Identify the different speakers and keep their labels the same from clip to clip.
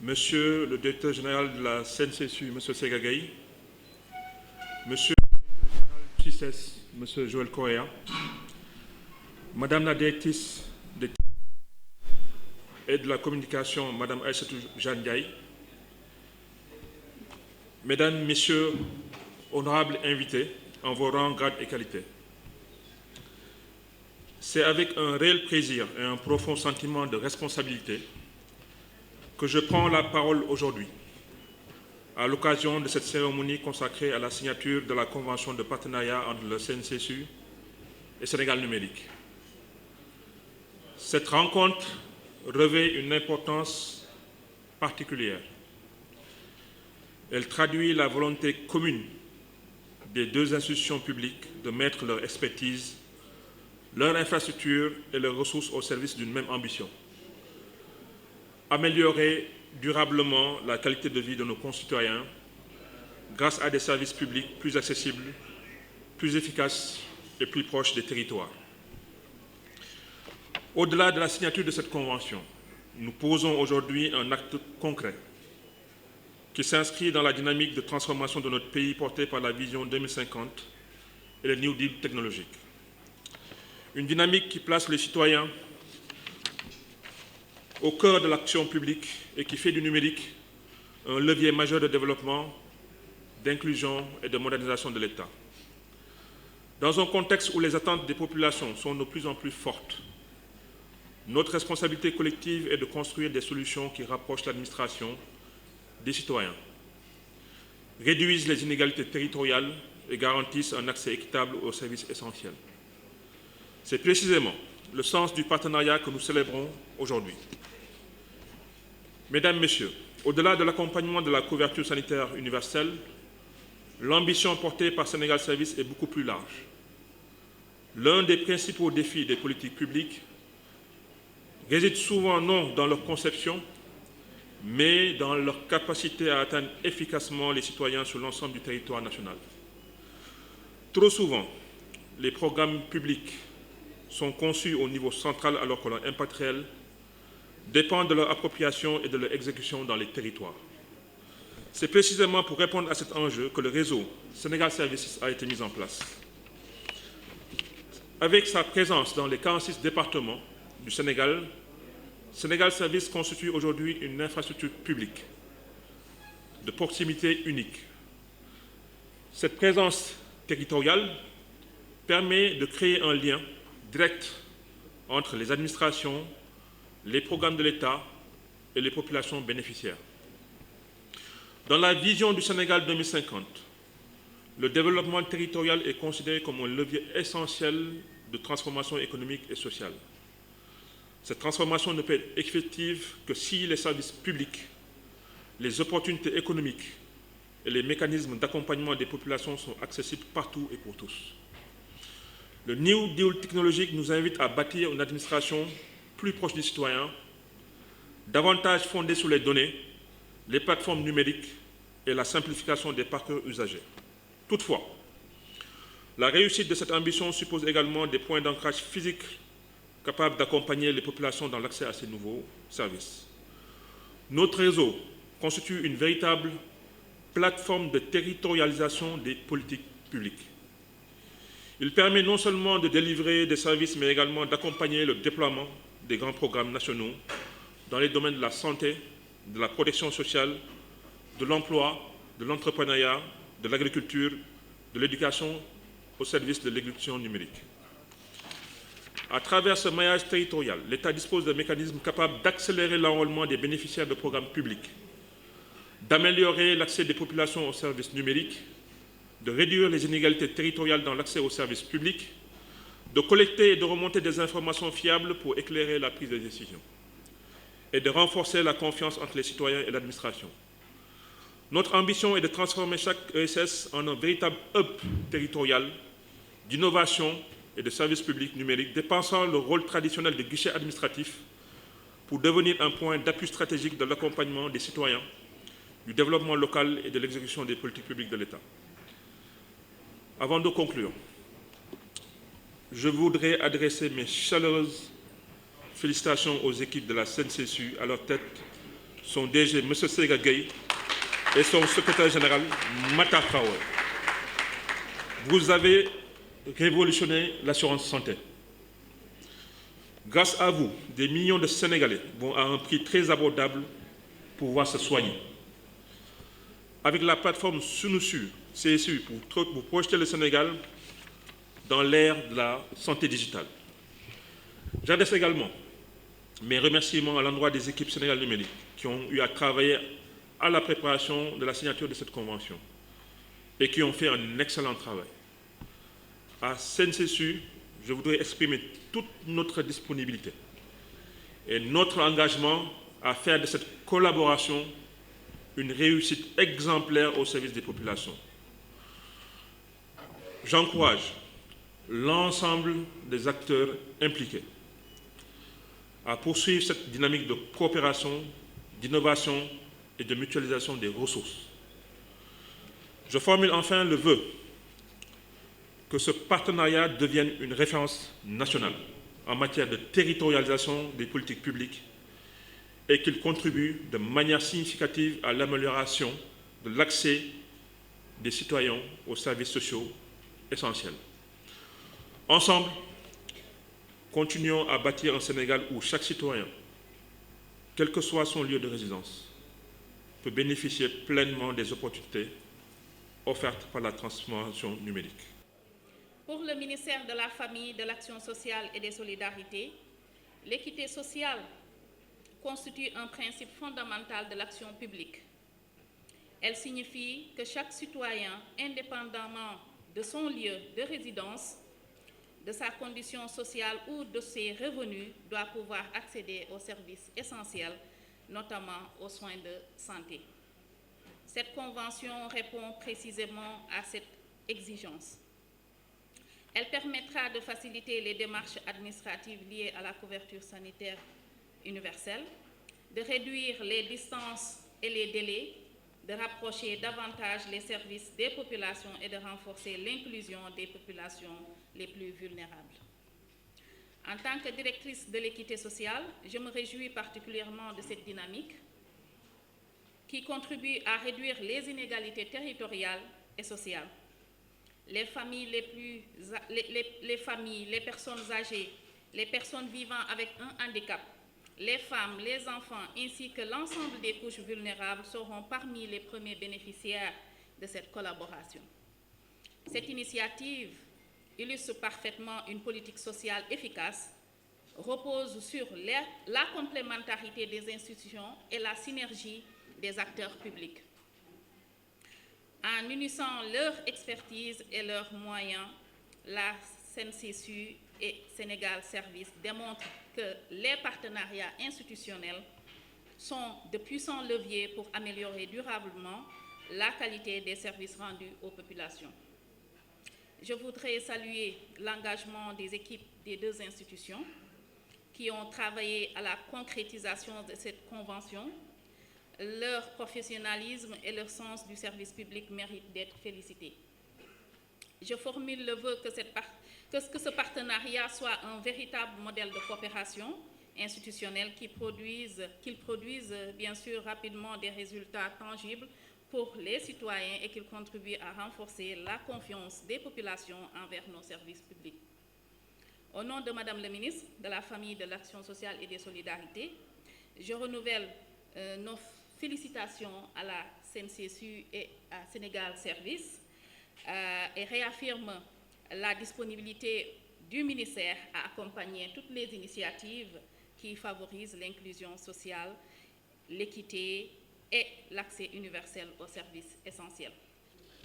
Speaker 1: Monsieur le directeur général de la CNCSU, Monsieur Segagaï, Monsieur le directeur général du CICES, Monsieur Joël Correa, Madame la directrice des et de la communication, Madame Aïssatou Jeanne Diaye, Mesdames, Messieurs, honorables invités, en vos rangs, grades et qualités. C'est avec un réel plaisir et un profond sentiment de responsabilité que je prends la parole aujourd'hui, à l'occasion de cette cérémonie consacrée à la signature de la convention de partenariat entre le CNCSU et Sénégal Numérique. Cette rencontre revêt une importance particulière. Elle traduit la volonté commune des deux institutions publiques de mettre leur expertise, leur infrastructure et leurs ressources au service d'une même ambition: améliorer durablement la qualité de vie de nos concitoyens grâce à des services publics plus accessibles, plus efficaces et plus proches des territoires. Au-delà de la signature de cette convention, nous posons aujourd'hui un acte concret qui s'inscrit dans la dynamique de transformation de notre pays portée par la vision 2050 et le New Deal technologique. Une dynamique qui place les citoyens au cœur de l'action publique et qui fait du numérique un levier majeur de développement, d'inclusion et de modernisation de l'État. Dans un contexte où les attentes des populations sont de plus en plus fortes, notre responsabilité collective est de construire des solutions qui rapprochent l'administration des citoyens, réduisent les inégalités territoriales et garantissent un accès équitable aux services essentiels. C'est précisément le sens du partenariat que nous célébrons aujourd'hui. Mesdames, Messieurs, au-delà de l'accompagnement de la couverture sanitaire universelle, l'ambition portée par Sénégal Service est beaucoup plus large. L'un des principaux défis des politiques publiques réside souvent non dans leur conception, mais dans leur capacité à atteindre efficacement les citoyens sur l'ensemble du territoire national. Trop souvent, les programmes publics sont conçus au niveau central alors que leur impact réel dépend de leur appropriation et de leur exécution dans les territoires. C'est précisément pour répondre à cet enjeu que le réseau Sénégal Services a été mis en place. Avec sa présence dans les 46 départements du Sénégal, Sénégal Services constitue aujourd'hui une infrastructure publique de proximité unique. Cette présence territoriale permet de créer un lien direct entre les administrations, les programmes de l'État et les populations bénéficiaires. Dans la vision du Sénégal 2050, le développement territorial est considéré comme un levier essentiel de transformation économique et sociale. Cette transformation ne peut être effective que si les services publics, les opportunités économiques et les mécanismes d'accompagnement des populations sont accessibles partout et pour tous. Le New Deal technologique nous invite à bâtir une administration plus proche des citoyens, davantage fondée sur les données, les plateformes numériques et la simplification des parcours usagers. Toutefois, la réussite de cette ambition suppose également des points d'ancrage physiques capables d'accompagner les populations dans l'accès à ces nouveaux services. Notre réseau constitue une véritable plateforme de territorialisation des politiques publiques. Il permet non seulement de délivrer des services, mais également d'accompagner le déploiement des grands programmes nationaux dans les domaines de la santé, de la protection sociale, de l'emploi, de l'entrepreneuriat, de l'agriculture, de l'éducation au service de l'exécution numérique. À travers ce maillage territorial, l'État dispose de mécanismes capables d'accélérer l'enrôlement des bénéficiaires de programmes publics, d'améliorer l'accès des populations aux services numériques, de réduire les inégalités territoriales dans l'accès aux services publics, de collecter et de remonter des informations fiables pour éclairer la prise de décision et de renforcer la confiance entre les citoyens et l'administration. Notre ambition est de transformer chaque ESS en un véritable hub territorial d'innovation et de services publics numériques, dépassant le rôle traditionnel de guichet administratif pour devenir un point d'appui stratégique de l'accompagnement des citoyens, du développement local et de l'exécution des politiques publiques de l'État. Avant de conclure, je voudrais adresser mes chaleureuses félicitations aux équipes de la CNCSU, à leur tête son DG, M. Sega Gueye, et son secrétaire général, Mata Traoré. Vous avez révolutionné l'assurance santé. Grâce à vous, des millions de Sénégalais vont à un prix très abordable pouvoir se soigner. Avec la plateforme Sunusu, CSU, pour projeter le Sénégal dans l'ère de la santé digitale. J'adresse également mes remerciements à l'endroit des équipes Sénégal numérique qui ont eu à travailler à la préparation de la signature de cette convention et qui ont fait un excellent travail. À CNCSU, je voudrais exprimer toute notre disponibilité et notre engagement à faire de cette collaboration une réussite exemplaire au service des populations. J'encourage l'ensemble des acteurs impliqués à poursuivre cette dynamique de coopération, d'innovation et de mutualisation des ressources. Je formule enfin le vœu que ce partenariat devienne une référence nationale en matière de territorialisation des politiques publiques et qu'il contribue de manière significative à l'amélioration de l'accès des citoyens aux services sociaux essentiels. Ensemble, continuons à bâtir un Sénégal où chaque citoyen, quel que soit son lieu de résidence, peut bénéficier pleinement des opportunités offertes par la transformation numérique.
Speaker 2: Pour le ministère de la Famille, de l'Action sociale et des Solidarités, l'équité sociale constitue un principe fondamental de l'action publique. Elle signifie que chaque citoyen, indépendamment de son lieu de résidence, de sa condition sociale ou de ses revenus, doit pouvoir accéder aux services essentiels, notamment aux soins de santé. Cette convention répond précisément à cette exigence. Elle permettra de faciliter les démarches administratives liées à la couverture sanitaire universelle, de réduire les distances et les délais, de rapprocher davantage les services des populations et de renforcer l'inclusion des populations les plus vulnérables. En tant que directrice de l'équité sociale, je me réjouis particulièrement de cette dynamique qui contribue à réduire les inégalités territoriales et sociales. Les familles, les personnes âgées, les personnes vivant avec un handicap, les femmes, les enfants, ainsi que l'ensemble des couches vulnérables seront parmi les premiers bénéficiaires de cette collaboration. Cette initiative illustre parfaitement une politique sociale efficace, repose sur la complémentarité des institutions et la synergie des acteurs publics. En unissant leur expertise et leurs moyens, la CNCSU et Sénégal Service démontrent que les partenariats institutionnels sont de puissants leviers pour améliorer durablement la qualité des services rendus aux populations. Je voudrais saluer l'engagement des équipes des deux institutions qui ont travaillé à la concrétisation de cette convention. Leur professionnalisme et leur sens du service public méritent d'être félicités. Je formule le vœu que ce partenariat soit un véritable modèle de coopération institutionnelle qu'il produise bien sûr rapidement des résultats tangibles pour les citoyens et qu'il contribue à renforcer la confiance des populations envers nos services publics. Au nom de Madame la ministre de la Famille, de l'Action sociale et des Solidarités, je renouvelle nos félicitations à la CNCSU et à Sénégal Service et réaffirme la disponibilité du ministère à accompagner toutes les initiatives qui favorisent l'inclusion sociale, l'équité et l'accès universel aux services essentiels.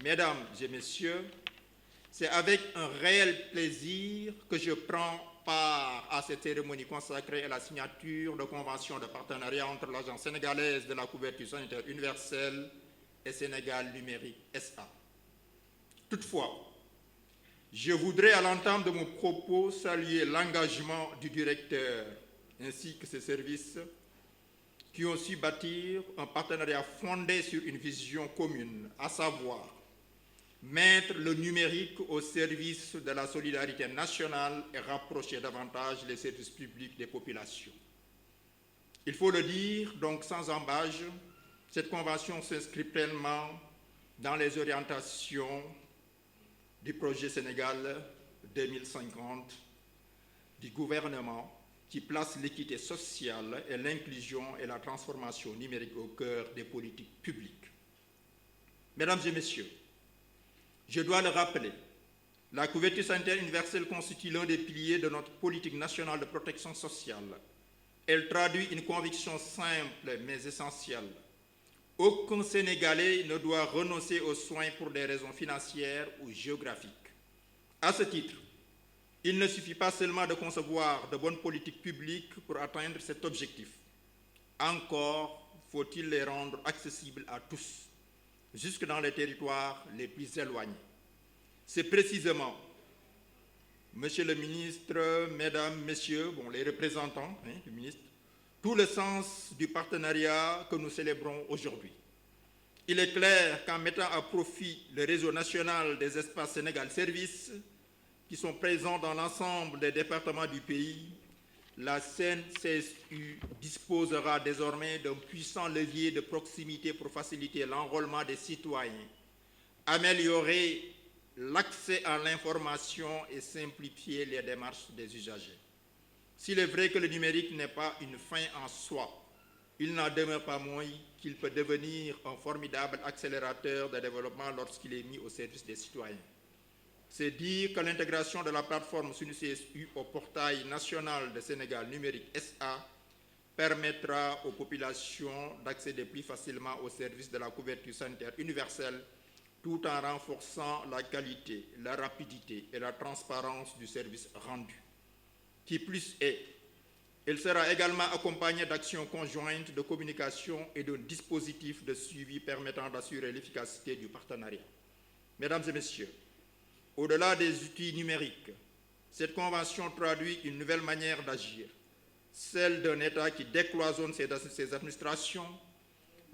Speaker 3: Mesdames et messieurs, c'est avec un réel plaisir que je prends part à cette cérémonie consacrée à la signature de convention de partenariat entre l'Agence sénégalaise de la couverture sanitaire universelle et Sénégal Numérique SA. Toutefois, je voudrais à l'entame de mon propos saluer l'engagement du directeur ainsi que ses services qui ont su bâtir un partenariat fondé sur une vision commune, à savoir mettre le numérique au service de la solidarité nationale et rapprocher davantage les services publics des populations. Il faut le dire, donc sans embâche, cette convention s'inscrit pleinement dans les orientations du projet Sénégal 2050 du gouvernement qui place l'équité sociale et l'inclusion et la transformation numérique au cœur des politiques publiques. Mesdames et messieurs, je dois le rappeler, la couverture sanitaire universelle constitue l'un des piliers de notre politique nationale de protection sociale. Elle traduit une conviction simple mais essentielle. Aucun Sénégalais ne doit renoncer aux soins pour des raisons financières ou géographiques. À ce titre, il ne suffit pas seulement de concevoir de bonnes politiques publiques pour atteindre cet objectif. Encore faut-il les rendre accessibles à tous, jusque dans les territoires les plus éloignés. C'est précisément, Monsieur le ministre, Mesdames, Messieurs, les représentants du ministre, tout le sens du partenariat que nous célébrons aujourd'hui. Il est clair qu'en mettant à profit le réseau national des espaces Sénégal Service, qui sont présents dans l'ensemble des départements du pays, la CNCSU disposera désormais d'un puissant levier de proximité pour faciliter l'enrôlement des citoyens, améliorer l'accès à l'information et simplifier les démarches des usagers. S'il est vrai que le numérique n'est pas une fin en soi, il n'en demeure pas moins qu'il peut devenir un formidable accélérateur de développement lorsqu'il est mis au service des citoyens. C'est dire que l'intégration de la plateforme SUNCSU au portail national de Sénégal numérique SA permettra aux populations d'accéder plus facilement aux services de la couverture sanitaire universelle tout en renforçant la qualité, la rapidité et la transparence du service rendu. Qui plus est, elle sera également accompagnée d'actions conjointes de communication et d'un dispositif de suivi permettant d'assurer l'efficacité du partenariat. Mesdames et messieurs, au-delà des outils numériques, cette convention traduit une nouvelle manière d'agir, celle d'un État qui décloisonne ses administrations,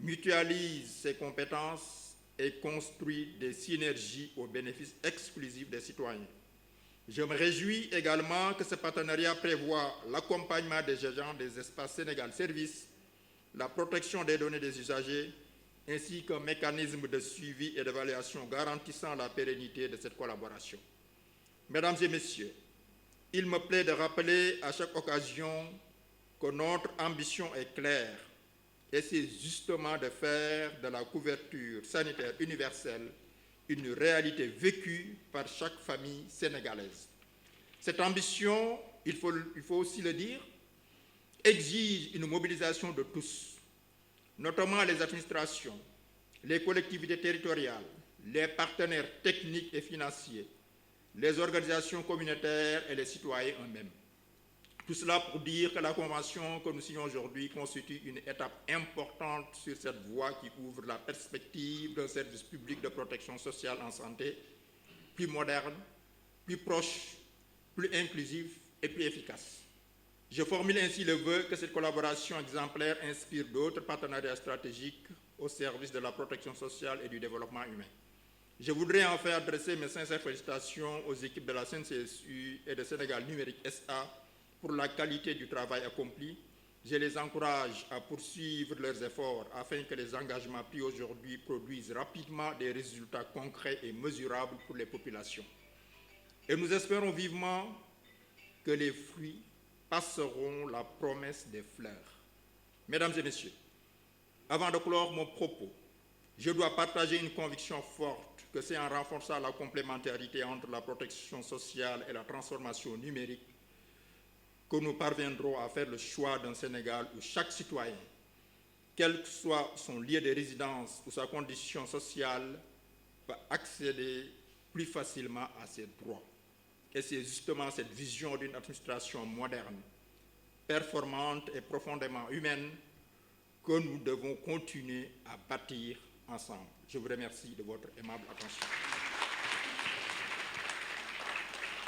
Speaker 3: mutualise ses compétences et construit des synergies au bénéfice exclusif des citoyens. Je me réjouis également que ce partenariat prévoit l'accompagnement des agents des espaces Sénégal Service, la protection des données des usagers, ainsi qu'un mécanisme de suivi et d'évaluation garantissant la pérennité de cette collaboration. Mesdames et messieurs, il me plaît de rappeler à chaque occasion que notre ambition est claire, et c'est justement de faire de la couverture sanitaire universelle une réalité vécue par chaque famille sénégalaise. Cette ambition, il faut aussi le dire, exige une mobilisation de tous, notamment les administrations, les collectivités territoriales, les partenaires techniques et financiers, les organisations communautaires et les citoyens eux-mêmes. Tout cela pour dire que la convention que nous signons aujourd'hui constitue une étape importante sur cette voie qui ouvre la perspective d'un service public de protection sociale en santé plus moderne, plus proche, plus inclusif et plus efficace. Je formule ainsi le vœu que cette collaboration exemplaire inspire d'autres partenariats stratégiques au service de la protection sociale et du développement humain. Je voudrais enfin adresser mes sincères félicitations aux équipes de la CNCSU et de Sénégal Numérique SA pour la qualité du travail accompli. Je les encourage à poursuivre leurs efforts afin que les engagements pris aujourd'hui produisent rapidement des résultats concrets et mesurables pour les populations. Et nous espérons vivement que les fruits passeront la promesse des fleurs. Mesdames et messieurs, avant de clore mon propos, je dois partager une conviction forte que c'est en renforçant la complémentarité entre la protection sociale et la transformation numérique que nous parviendrons à faire le choix d'un Sénégal où chaque citoyen, quel que soit son lieu de résidence ou sa condition sociale, peut accéder plus facilement à ses droits. Et c'est justement cette vision d'une administration moderne, performante et profondément humaine que nous devons continuer à bâtir ensemble. Je vous remercie de votre aimable attention.